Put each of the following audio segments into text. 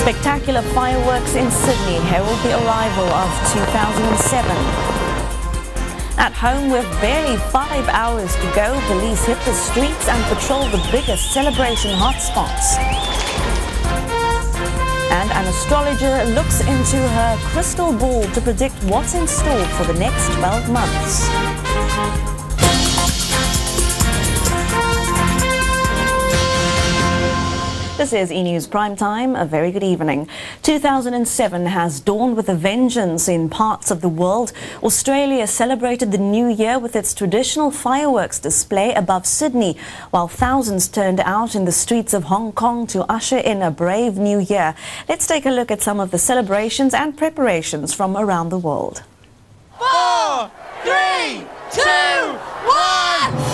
Spectacular fireworks in Sydney herald the arrival of 2007. At home, with barely 5 hours to go, police hit the streets and patrol the biggest celebration hotspots. And an astrologer looks into her crystal ball to predict what's in store for the next 12 months. This is E-News Prime Time. A very good evening. 2007 has dawned with a vengeance in parts of the world. Australia celebrated the New Year with its traditional fireworks display above Sydney, while thousands turned out in the streets of Hong Kong to usher in a brave New Year. Let's take a look at some of the celebrations and preparations from around the world. 4, 3, 2, 1!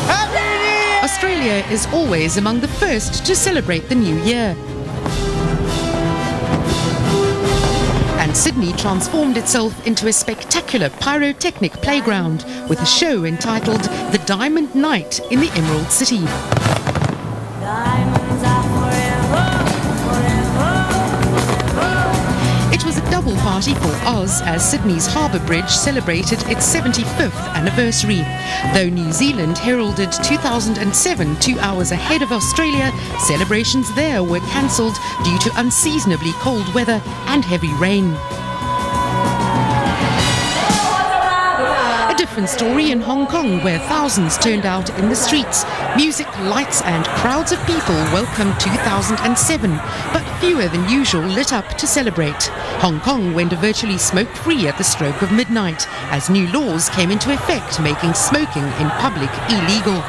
Happy New Year! Australia is always among the first to celebrate the New Year. And Sydney transformed itself into a spectacular pyrotechnic playground with a show entitled The Diamond Night in the Emerald City. It was a double party for Oz as Sydney's Harbour Bridge celebrated its 75th anniversary. Though New Zealand heralded 2007 2 hours ahead of Australia, celebrations there were cancelled due to unseasonably cold weather and heavy rain. A different story in Hong Kong, where thousands turned out in the streets. Music, lights and crowds of people welcomed 2007, but fewer than usual lit up to celebrate. Hong Kong went virtually smoke-free at the stroke of midnight, as new laws came into effect making smoking in public illegal.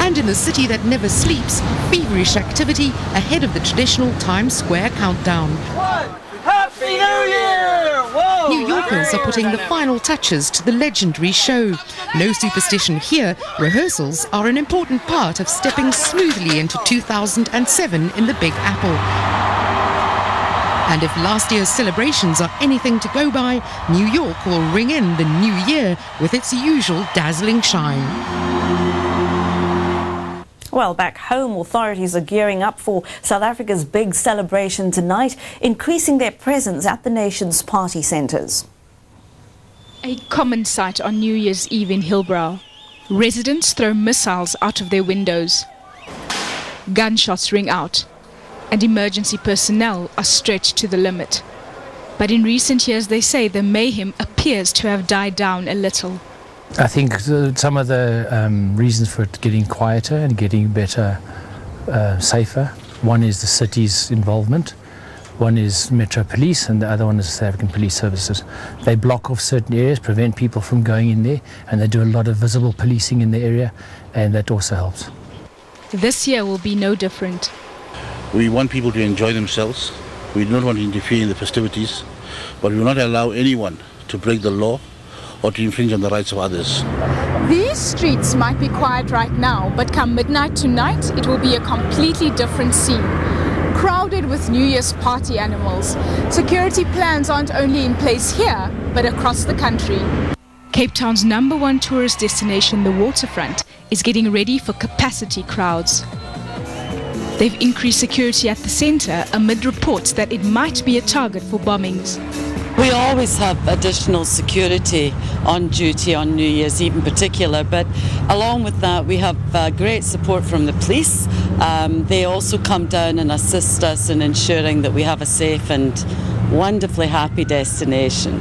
And in the city that never sleeps, feverish activity ahead of the traditional Times Square countdown. Happy New Year! Whoa! New Yorkers are putting the final touches to the legendary show. No superstition here, rehearsals are an important part of stepping smoothly into 2007 in the Big Apple. And if last year's celebrations are anything to go by, New York will ring in the new year with its usual dazzling shine. Well, back home, authorities are gearing up for South Africa's big celebration tonight, increasing their presence at the nation's party centres. A common sight on New Year's Eve in Hillbrow. Residents throw missiles out of their windows. Gunshots ring out, and emergency personnel are stretched to the limit. But in recent years, they say the mayhem appears to have died down a little. I think some of the reasons for it getting quieter and getting better, safer, one is the city's involvement, one is Metro Police, and the other one is South African Police Services. They block off certain areas, prevent people from going in there, and they do a lot of visible policing in the area, and that also helps. This year will be no different. We want people to enjoy themselves. We do not want to interfere in the festivities, but we will not allow anyone to break the law or to infringe on the rights of others. These streets might be quiet right now, but come midnight tonight, it will be a completely different scene. Crowded with New Year's party animals. Security plans aren't only in place here, but across the country. Cape Town's #1 tourist destination, the waterfront, is getting ready for capacity crowds. They've increased security at the centre amid reports that it might be a target for bombings. We always have additional security on duty on New Year's Eve in particular, but along with that we have great support from the police. They also come down and assist us in ensuring that we have a safe and wonderfully happy destination.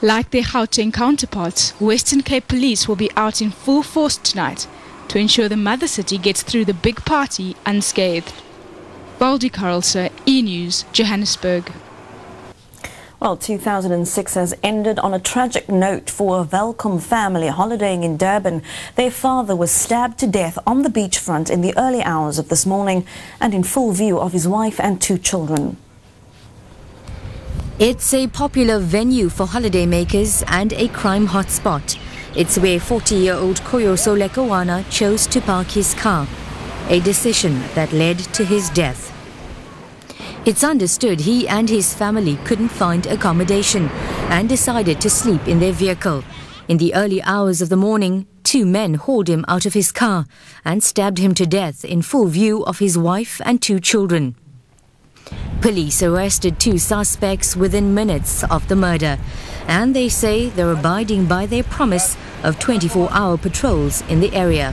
Like their Gauteng counterparts, Western Cape Police will be out in full force tonight to ensure the mother city gets through the big party unscathed. Baldi Karlse, E-News, Johannesburg. Well, 2006 has ended on a tragic note for a Welkom family holidaying in Durban. Their father was stabbed to death on the beachfront in the early hours of this morning and in full view of his wife and 2 children. It's a popular venue for holidaymakers and a crime hotspot. It's where 40-year-old Koyoso Lekawana chose to park his car, a decision that led to his death. It's understood he and his family couldn't find accommodation and decided to sleep in their vehicle. In the early hours of the morning, 2 2 men hauled him out of his car and stabbed him to death in full view of his wife and 2 children. Police arrested 2 suspects within minutes of the murder, and they say they're abiding by their promise of 24-hour patrols in the area.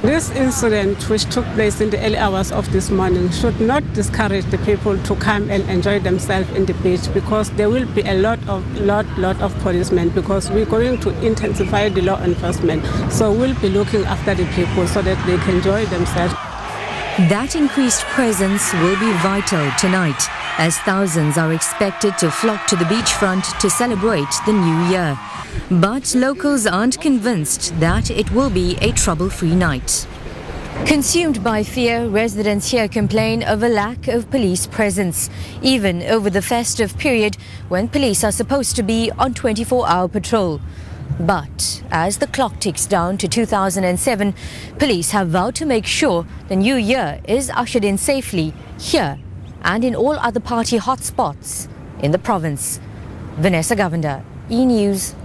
This incident, which took place in the early hours of this morning, should not discourage the people to come and enjoy themselves in the beach, because there will be a lot of policemen, because we're going to intensify the law enforcement. So we'll be looking after the people so that they can enjoy themselves. That increased presence will be vital tonight, as thousands are expected to flock to the beachfront to celebrate the new year. But locals aren't convinced that it will be a trouble-free night. Consumed by fear, residents here complain of a lack of police presence, even over the festive period when police are supposed to be on 24-hour patrol. But as the clock ticks down to 2007, police have vowed to make sure the new year is ushered in safely here and in all other party hotspots in the province. Vanessa Govender, E-News,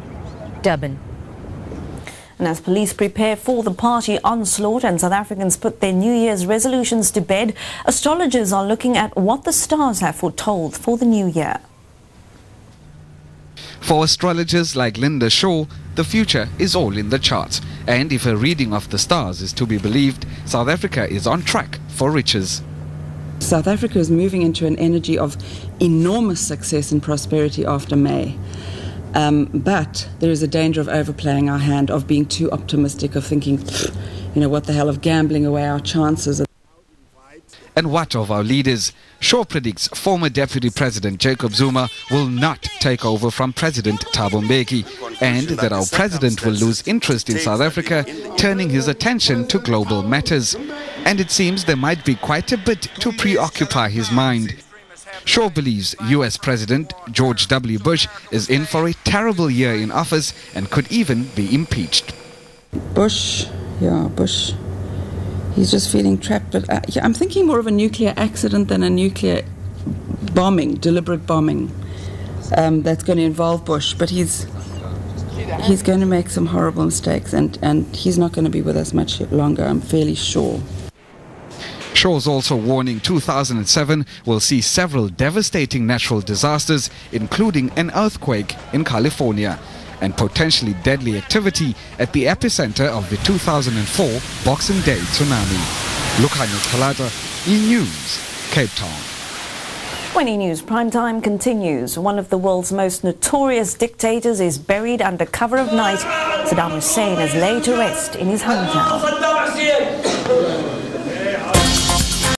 Durban. And as police prepare for the party onslaught and South Africans put their New Year's resolutions to bed, astrologers are looking at what the stars have foretold for the new year. For astrologers like Linda Shaw, the future is all in the charts. And if a reading of the stars is to be believed, South Africa is on track for riches. South Africa is moving into an energy of enormous success and prosperity after May. But there is a danger of overplaying our hand, of being too optimistic, of thinking, what the hell, of gambling away our chances. And what of our leaders? Shaw predicts former Deputy President Jacob Zuma will not take over from President Thabo Mbeki, and that our president will lose interest in South Africa, turning his attention to global matters. And it seems there might be quite a bit to preoccupy his mind. Shaw believes US President George W. Bush is in for a terrible year in office and could even be impeached. Bush. He's just feeling trapped. But I'm thinking more of a nuclear accident than a nuclear bombing, deliberate bombing, that's going to involve Bush. But he's going to make some horrible mistakes, and he's not going to be with us much longer, I'm fairly sure. Shaw's also warning 2007 will see several devastating natural disasters, including an earthquake in California and potentially deadly activity at the epicenter of the 2004 Boxing Day tsunami. Lukhanya Kalata, E-News, Cape Town. When E-News Primetime continues, one of the world's most notorious dictators is buried under cover of night. Saddam Hussein is laid to rest in his hometown.